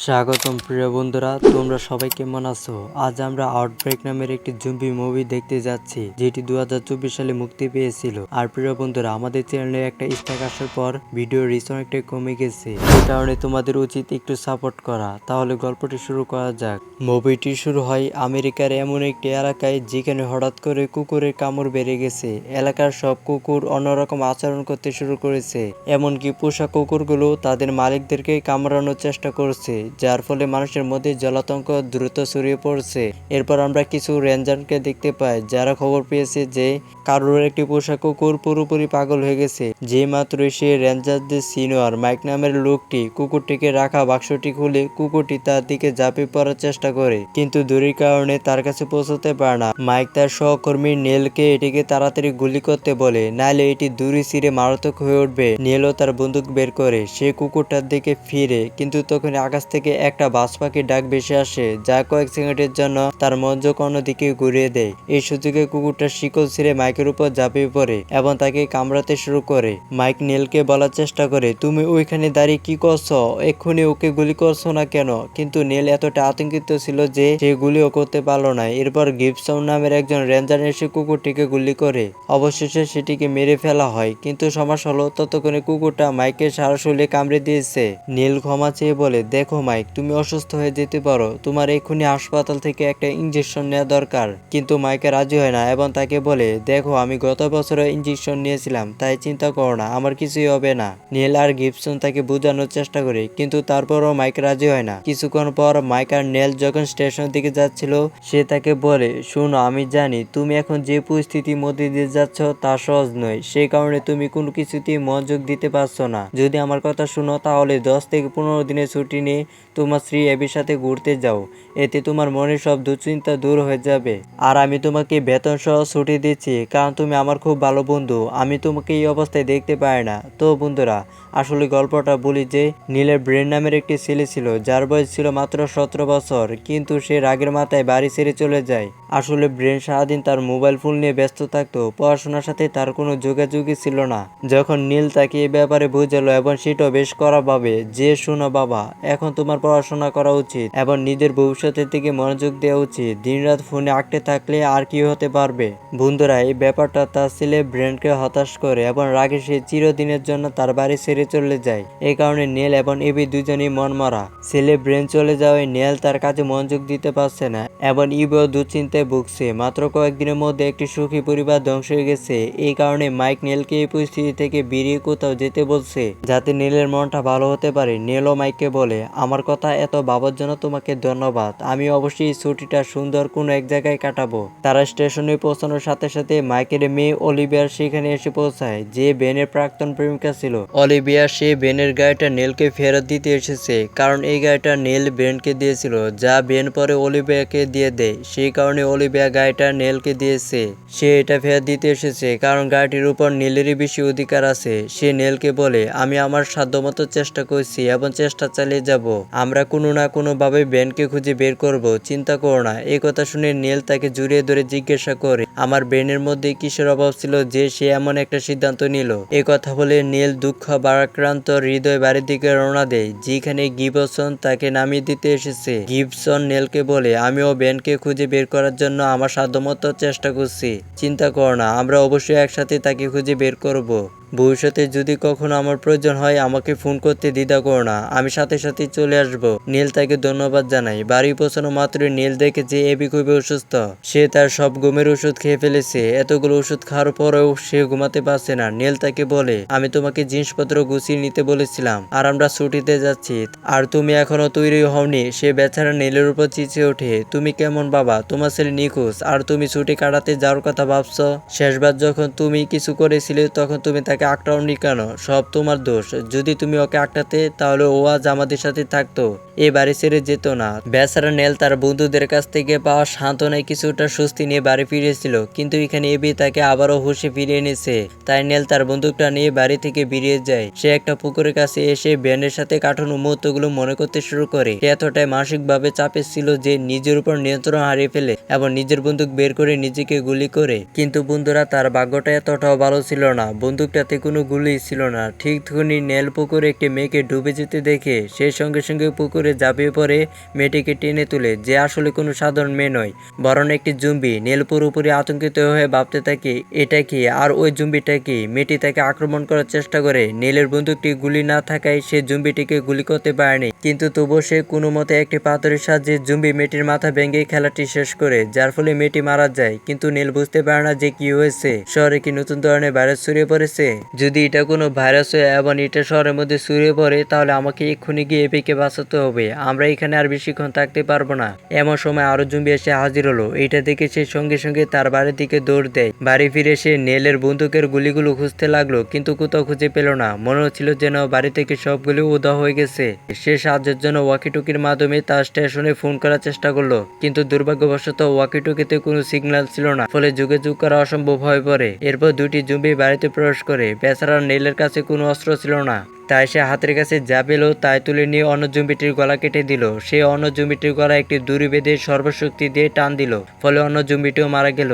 স্বাগতম প্রিয় বন্ধুরা, তোমরা সবাই কেমন আছো? আজ আমরা আউটব্রেক নামের একটি জম্বি মুভি দেখতে যাচ্ছি, যেটি 2024 সালে মুক্তি পেয়েছিল। আর প্রিয় বন্ধুরা, আমাদের চ্যানেলে একটা স্ট্রাইক আসার পর ভিডিও রিচ অনেকটাই কমে গেছে, এই কারণে তোমাদের উচিত একটু সাপোর্ট করা। তাহলে গল্পটি শুরু করা যাক। মুভিটি শুরু হয় আমেরিকার এমন একটি এলাকায় যেখানে হঠাৎ করে কুকুরের কামড় বেড়ে গেছে। এলাকার সব কুকুর অন্যরকম আচরণ করতে শুরু করেছে, এমনকি পোষা কুকুরগুলো তাদের মালিকদেরকে কামড়ানোর চেষ্টা করছে, যার ফলে মানুষের মধ্যে জলাতঙ্ক দ্রুত ছড়িয়ে পড়ছে। এরপর আমরা কিছু রেঞ্জারকে দেখতে পাই, যারা খবর পেয়েছে যে কারোর একটি পোষা কুকুর পুরোপুরি পাগল হয়ে গেছে। যে মাত্রই সে রেঞ্জারদের সিনিয়র মাইক নামের লোকটি কুকুরটিকে রাখা বাক্সটি খুলে কুকুরটি তার দিকে ঝাঁপিয়ে পড়ার চেষ্টা করে, কিন্তু দূরের কারণে তার কাছে পৌঁছতে পারে না। মাইক তার সহকর্মী নেলকে এটিকে তাড়াতাড়ি গুলি করতে বলে, নাহলে এটি দূরে ছিঁড়ে মারাত্মক হয়ে উঠবে। নেলও তার বন্দুক বের করে সে কুকুরটার দিকে ফিরে, কিন্তু তখন আকাশ থেকে একটা বাজ পাখির ডাক ভেসে আসে, যা কয়েক সেকেন্ডের জন্য তার মনোযোগ অন্যদিকে ঘুরিয়ে দেয়। এই সুযোগে কুকুরটা শিকল ছিঁড়ে মাইকের উপর ঝাঁপিয়ে পড়ে এবং তাকে কামড়াতে শুরু করে। মাইক নেলকে বলার চেষ্টা করে, তুমি ওইখানে দাঁড়িয়ে কি করছো? এক্ষুনি ওকে গুলি করছো না কেন? কিন্তু নেল এতটা আতঙ্কিত ছিল যে সে গুলিও করতে পারলো না। এরপর গিবসন নামের একজন রেঞ্জার এসে কুকুরটিকে গুলি করে, অবশেষে সেটিকে মেরে ফেলা হয়। কিন্তু সমস্যা হলো, ততক্ষণে কুকুরটা মাইকের সারা শরীরে কামড়ে দিয়েছে। নেল ক্ষমা চেয়ে বলে, দেখো মাইক, তুমি অসুস্থ হয়ে যেতে পারো, তোমার এক্ষুনি হাসপাতাল থেকে একটা ইঞ্জেকশন নেওয়া দরকার। কিন্তু মাইকে রাজি হয় না এবং তাকে বলে, দেখো আমি গত বছরে ইঞ্জেকশন নিয়েছিলাম, তাই চিন্তা করো না, আমার কিছুই হবে না। নেল আর গিবসন তাকে বোঝানোর চেষ্টা করে, কিন্তু তারপরও মাইক রাজি হয় না। কিছুক্ষণ পর মাইক আর নেল যখন স্টেশনের দিকে যাচ্ছিল, সে তাকে বলে, শোনো, আমি জানি তুমি এখন যে পরিস্থিতির মধ্যে দিয়ে যাচ্ছ তা সহজ নয়, সেই কারণে তুমি কোনো কিছুতেই মনোযোগ দিতে পারছো না। যদি আমার কথা শুনো, তাহলে 10 থেকে 15 দিনের ছুটি নিয়ে তোমার স্ত্রী এবির সাথে ঘুরতে যাও, এতে তোমার মনের সব দুশ্চিন্তা দূর হয়ে যাবে। আর আমি তোমাকে বেতন সহ ছুটি দিচ্ছি, কারণ তুমি আমার খুব ভালো বন্ধু, আমি তোমাকে এই অবস্থায় দেখতে পাই না। তো বন্ধুরা, আসলে গল্পটা বলি যে নীলের ব্রেন নামের একটি ছেলে ছিল, যার বয়স ছিল মাত্র 17 বছর, কিন্তু সে রাগের মাথায় বাড়ি ছেড়ে চলে যায়। আসলে ব্রেন সারাদিন তার মোবাইল ফোন নিয়ে ব্যস্ত থাকতো, পড়াশোনার সাথে তার কোনো যোগাযোগই ছিল না। যখন নীল তাকে এ ব্যাপারে বুঝালো এবং সেটাও বেশ করা ভাবে যে, শোনো বাবা, এখন তোমার পড়াশোনা করা উচিত এবং নিজের ভবিষ্যতের দিকে মনোযোগ দেওয়া উচিত। দিনরাত ফোনে আঁকড়ে থাকলে আর কি হতে পারবে? বন্ধুরা, এই ব্যাপারটা তার ছেলে ব্রেনকে হতাশ করে এবং রাগে সে চিরদিনের জন্য তার বাড়ি ছেড়ে চলে যায়। এই কারণে নেল এবং এবি দুজনেই মনমরা। ছেলে ব্রেন চলে যাওয়ায় নেল তার কাজে মনোযোগ দিতে পারছে না এবং ইবিও দুশ্চিন্তায় ভুগছে। মাত্র কয়েকদিনের মধ্যে একটি সুখী পরিবার ধ্বংস হয়ে গেছে। এই কারণে মাইক নেলকে এই পরিস্থিতি থেকে বেরিয়ে কোথাও যেতে বলছে, যাতে নেলের মনটা ভালো হতে পারে। নেলও মাইককে বলে, আমার কথা এত ভাবার জন্য তোমাকে ধন্যবাদ, আমি অবশ্যই ছুটিটা সুন্দর কোনো এক জায়গায় কাটাবো। তারা স্টেশনে পৌঁছানোর সাথে সাথে মাইকের মেয়ে অলিভিয়ার সেখানে এসে পৌঁছায়, যে বেনের প্রাক্তন প্রেমিকা ছিল। অলিভিয়া সে বেনের গাড়িটা নেলকে ফেরত দিতে এসেছে, কারণ এই গাড়িটা নেল বেনকে দিয়েছিল, যা বেন পরে অলিভিয়াকে দিয়ে দেয়। সেই কারণে অলিভিয়া গাড়িটা নেলকে দিয়েছে। সে এটা ফেরত দিতে এসেছে কারণ গাড়িটির উপর নেলেরই বেশি অধিকার আছে। সে নেলকে বলে, আমি আমার সাধ্যমতো চেষ্টা করছি এবং চেষ্টা চালিয়ে যাব, আমরা কোনো না কোনো ভাবে বেনকে খুঁজে বের করব, চিন্তা করো না। এই কথা শুনে নেল তাকে জড়িয়ে ধরে জিজ্ঞাসা করে, আমার বেনের মধ্যে কিসের অভাব ছিল যে সে এমন একটা সিদ্ধান্ত নিল? এই কথা বলে নেল দুঃখ ভারাক্রান্ত হৃদয় বাড়ির দিকে রওনা দেয়, যেখানে গিবসন তাকে নামিয়ে দিতে এসেছে। গিবসন নেলকে বলে, আমিও বেনকে খুঁজে বের করার জন্য আমার সাধ্যমতো চেষ্টা করছি, চিন্তা করো না, আমরা অবশ্যই একসাথে তাকে খুঁজে বের করব। ভবিষ্যতে যদি কখনো আমার প্রয়োজন হয় আমাকে ফোন করতে দ্বিধা করো না, আমি সাথে সাথে চলে আসব। নীল তাকে ধন্যবাদ জানাই। বাড়ি পৌঁছানো মাত্রই নীল দেখে যে এবি খুবই অসুস্থ। সে তার সব ঘুমের ওষুধ খেয়ে ফেলেছে। এতগুলো ওষুধ খাওয়ার পরেও সে ঘুমাতে পারছে না। নীল তাকে বলে, আমি তোমাকে জিনিসপত্র গুছিয়ে নিতে বলেছিলাম আর আমরা ছুটিতে যাচ্ছি, আর তুমি এখনো তৈরি হওনি। সে বেচারা নীলের উপর চেঁচিয়ে ওঠে, তুমি কেমন বাবা? তোমার ছেলে নিখোঁজ আর তুমি ছুটি কাটাতে যাওয়ার কথা ভাবছো? শেষবার যখন তুমি কিছু করেছিলে তখন তুমি তাকে আঁকড়াওনি কেন? সব তোমার দোষ। যদি তুমি ওকে আঁকড়াতে, তাহলে ও আজ আমাদের সাথে থাকতো, এ বাড়ি ছেড়ে যেত না। বেচারা নেল তার বন্ধুদের কাছ থেকে পাওয়া সান্ত্বনায় কিছুটা স্বস্তি নিয়ে বাড়ি ফিরেছিল, কিন্তু এখানে এবি তাকে আবারও হুঁশে ফিরিয়ে এনেছে। তাই নেল তার বন্দুকটা নিয়ে বাড়ি থেকে বেরিয়ে যায়। সে একটা পুকুরের কাছে এসে বেনের সাথে কাটানো মুহূর্তগুলো মনে করতে শুরু করে। সে এতটাই মানসিকভাবে চাপে ছিল যে নিজের উপর নিয়ন্ত্রণ হারিয়ে ফেলে এবং নিজের বন্দুক বের করে নিজেকে গুলি করে। কিন্তু বন্ধুরা, তার ভাগ্যটা এতটাও ভালো ছিল না। বন্দুকটা সাথে কোনো গুলি ছিল না। ঠিক তখনই নেল পুকুরে একটি মেয়েকে ডুবে যেতে দেখে সে সঙ্গে সঙ্গে পুকুরে ঝাঁপিয়ে পড়ে মেয়েটিকে টেনে তুলে, যে আসলে কোনো সাধারণ মেয়ে নয়, বরং একটি জুম্বি। নেল পুরোপুরি আতঙ্কিত হয়ে ভাবতে থাকে এটা কি আর ওই জুম্বিটা কি। মেয়েটি তাকে আক্রমণ করার চেষ্টা করে। নেলের বন্দুকটি গুলি না থাকায় সে জুম্বিটিকে গুলি করতে পারেনি, কিন্তু তবুও সে কোনো মতে একটি পাথরের সাহায্যে জুম্বি মেয়েটির মাথা ভেঙে খেলাটি শেষ করে, যার ফলে মেয়েটি মারা যায়। কিন্তু নেল বুঝতে পারে না যে কি হয়েছে। শহরে কি নতুন ধরনের ভাইরাস ছড়িয়ে পড়েছে? যদি এটা কোনো ভাইরাস হয় এবং এটা শহরের মধ্যে ছড়িয়ে পড়ে, তাহলে আমাকে এক্ষুনি গিয়ে এপিকে বাঁচাতে হবে। আমরা এখানে আর বেশিক্ষণ থাকতে পারবো না। এমন সময় আরো জুম্বি এসে হাজির হলো। এটা দেখে সে সঙ্গে সঙ্গে তার বাড়ির দিকে দৌড় দেয়। বাড়ি ফিরে সে নেলের বন্দুকের গুলিগুলো খুঁজতে লাগলো, কিন্তু কোথাও খুঁজে পেল না। মনে হচ্ছিল যেন বাড়ি থেকে সবগুলি উধাও হয়ে গেছে। সে সাহায্যের জন্য ওয়াকিটকির মাধ্যমে তার স্টেশনে ফোন করার চেষ্টা করলো, কিন্তু দুর্ভাগ্যবশত ওয়াকিটকিতে কোনো সিগন্যাল ছিল না, ফলে যোগাযোগ করা অসম্ভব হয়ে পড়ে। এরপর দুটি জুম্বি বাড়িতে প্রবেশ করে। বেচারা নেলের কাছে কোনো অস্ত্র ছিল না, তাই সে হাতের কাছে যা পেল তাই তুলে নিয়ে অন্য জুম্বিটির গলা কেটে দিল। সে অন্য জুম্বিটির গলা একটি দড়ি বেঁধে সর্বশক্তি দিয়ে টান দিল, ফলে অন্য জুম্বিটিও মারা গেল।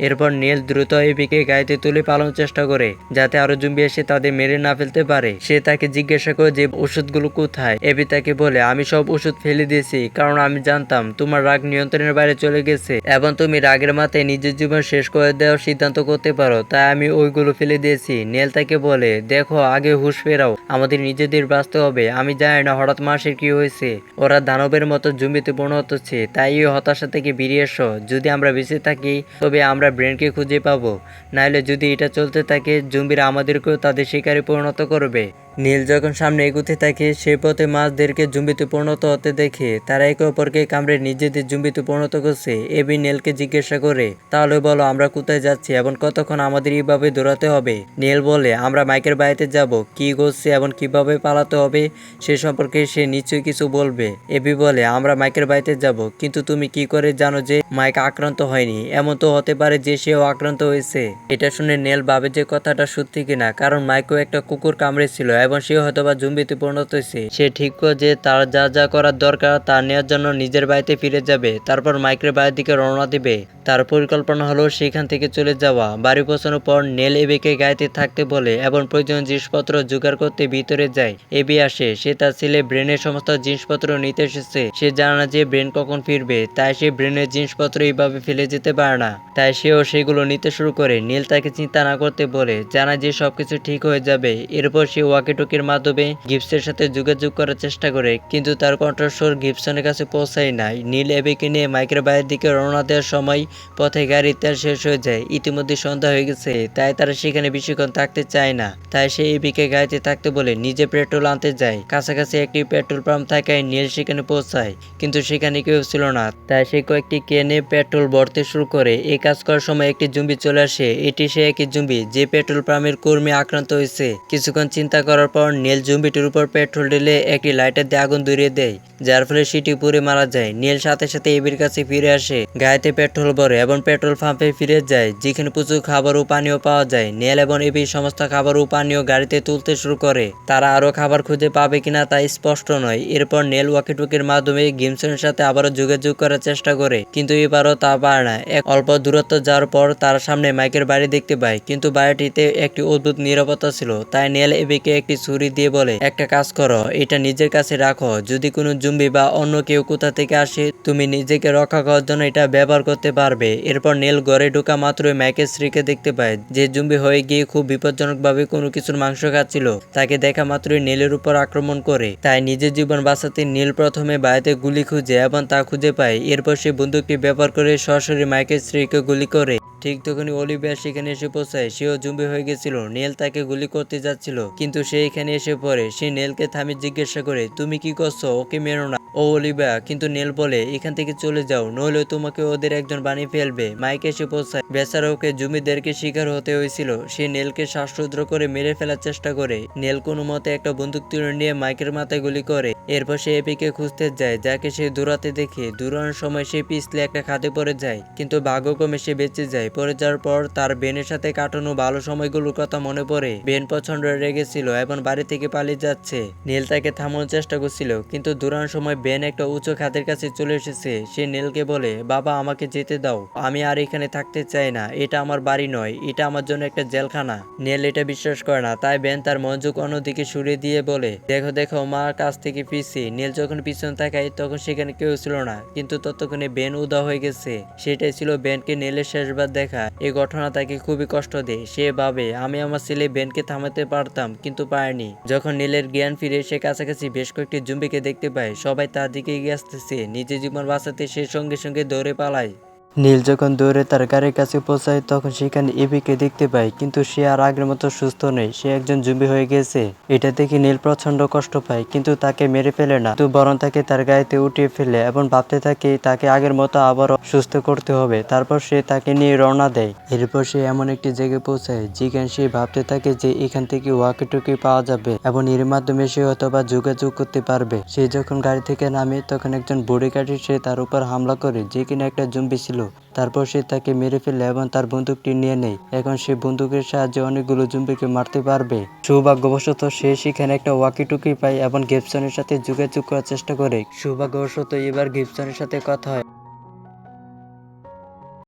এরপর নেল দ্রুত এপিকে গাড়িতে তুলে পালানোর চেষ্টা করে, যাতে আরো জুম্বি এসে তাদের মেরে না ফেলতে পারে। সে তাকে জিজ্ঞাসা করে যে ওষুধগুলো কোথায়। এপি তাকে বলে, আমি সব ওষুধ ফেলে দিয়েছি, কারণ আমি জানতাম তোমার রাগ নিয়ন্ত্রণের বাইরে চলে গেছে এবং তুমি রাগের মাথায় নিজের জীবন শেষ করে দেওয়ার সিদ্ধান্ত করতে পারো, তাই আমি ওইগুলো ফেলে দিয়েছি। নেল তাকে বলে, দেখো, আগে হুঁশ ফেরাও, আমাদের নিজেদের বাঁচতে হবে। আমি জানি না হঠাৎ মাসের কি হয়েছে, ওরা দানবের মতো জুম্বিতে পরিণত হচ্ছে, তাই এই হতাশা থেকে বেরিয়ে এসো। যদি আমরা বেঁচে থাকি তবে আমরা ব্রেনকে খুঁজে পাবো, নাহলে যদি এটা চলতে থাকে জুম্বিরা আমাদেরকেও তাদের শিকারে পরিণত করবে। নীল যখন সামনে এগুতে থাকে, সে পথে মাছদেরকে জুম্বিতে পরিণত হতে দেখে তারা একে অপরকে কামড়ে নিজেদের জুম্বিতে পরিণত করছে। এবি নেলকে জিজ্ঞাসা করে, তাহলে বলো আমরা কোথায় যাচ্ছি এবং কতক্ষণ আমাদের এইভাবে দৌড়াতে হবে? নেল বলে, আমরা মাইকের বাড়িতে যাব, কি ঘটছে এবং কিভাবে পালাতে হবে সে সম্পর্কে সে নিশ্চয়ই কিছু বলবে। এবি বলে, আমরা মাইকের বাড়িতে যাব, কিন্তু তুমি কি করে জানো যে মাইক আক্রান্ত হয়নি? এমন তো হতে পারে যে সেও আক্রান্ত হয়েছে। এটা শুনে নেল ভাবে যে কথাটা সত্যি কিনা, কারণ মাইকও একটা কুকুর কামড়েছিল এবং সে হয়তোবা জুম্বিতে পরিণত হয়েছে। সে ঠিক করে যে তার যা যা করার দরকার তা নেওয়ার জন্য নিজের বাড়িতে ফিরে যাবে, তারপর মাইকের বাড়ির দিকে রওনা দিবে। তার পরিকল্পনা হলো সেখান থেকে চলে যাওয়া। বাড়ি পৌঁছানোর পর নেল এবিকে গাড়িতে থাকতে বলে এবং প্রয়োজনীয় জিনিসপত্র জোগাড় করতে ভিতরে যায়। এবি আসে, সে তার ছেলে ব্রেনের সমস্ত জিনিসপত্র নিতে এসেছে। সে জানে না যে ব্রেন কখন ফিরবে, তাই সে ব্রেনের জিনিসপত্র এইভাবে ফেলে যেতে পারে না, তাই সেও সেগুলো নিতে শুরু করে। নীল তাকে চিন্তা না করতে বলে, জানা যে সবকিছু ঠিক হয়ে যাবে। এরপর সে ওয়াকিটকির মাধ্যমে গিবসের সাথে যোগাযোগ করার চেষ্টা করে, কিন্তু তার কণ্ঠস্বর গিবসনের কাছে পৌঁছায় নাই। নীল এবিকে নিয়ে মাইকের বাইরের দিকে রওনা দেওয়ার সময় পথে গাড়ির তেল শেষ হয়ে যায়। ইতিমধ্যে সন্ধ্যা হয়ে গেছে, তাই তারা সেখানে বেশিক্ষণ থাকতে চায় না, তাই সে এবিকে গাড়িতে থাকতে বলে নিজে পেট্রোল আনতে যায়। কাছাকাছি একটি পেট্রোল পাম্প থাকায় নীল সেখানে পৌঁছায়, কিন্তু সেখানে কেউ ছিল না, তাই সে কয়েকটি কেনে পেট্রোল ভরতে শুরু করে। এই কাজ করার সময় একটি জুম্বি চলে আসে। এটি সে একই জুম্বি যে পেট্রোল পাম্পের কর্মী আক্রান্ত হয়েছে। কিছুক্ষণ চিন্তা করার পর নীল জুম্বিটির উপর পেট্রোল ঢেলে একটি লাইটার দিয়ে আগুন ধরিয়ে দেয়, যার ফলে সেটি পুড়ে মারা যায়। নীল সাথে সাথে এবির কাছে ফিরে আসে, গাড়িতে পেট্রোল ভরে এবং পেট্রোল পাম্পে ফিরে যায়, যেখানে প্রচুর খাবার ও পানীয় পাওয়া যায়। নীল এবং এবি সমস্ত খাবার ও পানীয় গাড়িতে তুলতে শুরু করে। তারা আরো খাবার খুঁজে পাবে কিনা তা স্পষ্ট নয়। এরপর নেল ওয়াকিটকির মাধ্যমে গিবসনের সাথে আবারও যোগাযোগ করার চেষ্টা করে, কিন্তু এবারও তা পারে না। অল্প দূরত্ব যাওয়ার পর তার সামনে মাইকের বাড়ি দেখতে পায়, কিন্তু বাড়িটিতে একটি অদ্ভুত নিরাপত্তা ছিল। তাই নেল এবিকে একটি ছুরি দিয়ে বলে, একটা কাজ করো, এটা নিজের কাছে রাখো, যদি কোনো জুম্বি বা অন্য কেউ কোথা থেকে আসে তুমি নিজেকে রক্ষা করার জন্য এটা ব্যবহার করতে পারবে। এরপর নেল ঘরে ঢোকা মাত্রই মাইকের স্ত্রীকে দেখতে পায়, যে জুম্বি হয়ে গিয়ে খুব বিপজ্জনকভাবে কোনো কিছুর মাংস খাচ্ছিল। তাকে দেখা মাত্রই নেলের উপর আক্রমণ করে। তাই নিজের জীবন বাঁচাতে নীল প্রথমে বাড়িতে গুলি খুঁজে এবং তা খুঁজে পায়। এরপর সে বন্দুকটি ব্যবহার করে সরাসরি মাইকের স্ত্রীকে গুলি করে। ঠিক তখনই অলিভিয়া সেখানে এসে পৌঁছায়, সেও জুম্বি হয়ে গেছিল। নেল তাকে গুলি করতে যাচ্ছিল, কিন্তু সে এখানে এসে পড়ে। সে নেলকে থামিয়ে জিজ্ঞাসা করে, তুমি কি করছো? ওকে মেরো না। ও অলিভিয়া, কিন্তু নেল বলে, এখান থেকে চলে যাও, নইলে তোমাকে ওদের একজন বানিয়ে ফেলবে। মাইক এসে পৌঁছায়, বেচারা ওকে জুম্বিদেরকে শিকার হতে হয়েছিল। সে নেলকে শ্বাসরুদ্ধ করে মেরে ফেলার চেষ্টা করে। নেল কোনো মতে একটা বন্দুক তুলে নিয়ে মাইকের মাথায় গুলি করে। এরপর সে এপিকে খুঁজতে যায়, যাকে সে দৌড়াতে দেখে। দৌড়ানোর সময় সে পিছলে একটা খাদে পড়ে যায়, কিন্তু ভাগ্যক্রমে সে বেঁচে যায়। পড়ে যাওয়ার পর তার বেনের সাথে কাটানো ভালো সময়গুলোর কথা মনে পড়ে। বেন প্রচন্ড রেগেছিল এবং বাড়ি থেকে পালিয়ে যাচ্ছে। নীল তাকে থামানোর চেষ্টা করছিল, কিন্তু দৌড়ানোর সময় বেন একটা উঁচু খাদের কাছে চলে এসেছে। সে নীলকে বলে, বাবা আমাকে যেতে দাও, আমি আর এখানে থাকতে চাই না, এটা আমার বাড়ি নয়, এটা আমার জন্য একটা জেলখানা। নীল এটা বিশ্বাস করে না, তাই বেন তার মনোযোগ অন্যদিকে সরিয়ে দিয়ে বলে, দেখো দেখো মার কাছ থেকে ফিরছি। নীল যখন পিছনে তাকায় তখন সেখানে কেউ ছিল না, কিন্তু ততক্ষণে বেন উদা হয়ে গেছে। সেটাই ছিল বেনকে নীলের শেষবার দেখা। এই ঘটনা তাকে খুবই কষ্ট দেয়। সে ভাবে, আমি আমার ছেলে বেনকে থামাতে পারতাম, কিন্তু পারিনি। যখন নীলের জ্ঞান ফিরে সে কাছাকাছি বেশ কয়েকটি জম্বিকে দেখতে পায়। সবাই তার দিকে এগিয়ে আসতেছে। নিজের জীবন বাঁচাতে সে সঙ্গে সঙ্গে দৌড়ে পালায়। নীল যখন দৌড়ে তার গাড়ির কাছে পৌঁছায় তখন সেখানে ইভিকে দেখতে পায়, কিন্তু সে আর আগের মতো সুস্থ নেই, সে একজন জম্বি হয়ে গেছে। এটা দেখে নীল প্রচন্ড কষ্ট পায়, কিন্তু তাকে মেরে ফেলে না, কিন্তু বরং তাকে তার গাড়িতে উঠিয়ে ফেলে এবং ভাবতে থাকে তাকে আগের মতো আবারও সুস্থ করতে হবে। তারপর সে তাকে নিয়ে রওনা দেয়। এরপর সে এমন একটি জায়গায় পৌঁছায় যেখানে সে ভাবতে থাকে যে এখান থেকে ওয়াকি টকি পাওয়া যাবে এবং এর মাধ্যমে সে হয়তোবা যোগাযোগ করতে পারবে। সে যখন গাড়ি থেকে নামে তখন একজন বডিগার্ড এসে তার উপর হামলা করে, যে কিনা একটা জম্বি ছিল। তারপর সে তাকে মেরে ফেলে এবং তার বন্দুকটি নিয়ে নেয়। এখন সে বন্দুকের সাহায্যে অনেকগুলো জম্বিকে মারতে পারবে। সৌভাগ্যবশত সে সেখানে একটা ওয়াকি টকি পায় এবং গিবসনের সাথে যোগাযোগ করার চেষ্টা করে। সৌভাগ্যবশত এবার গিবসনের সাথে কথা হয়।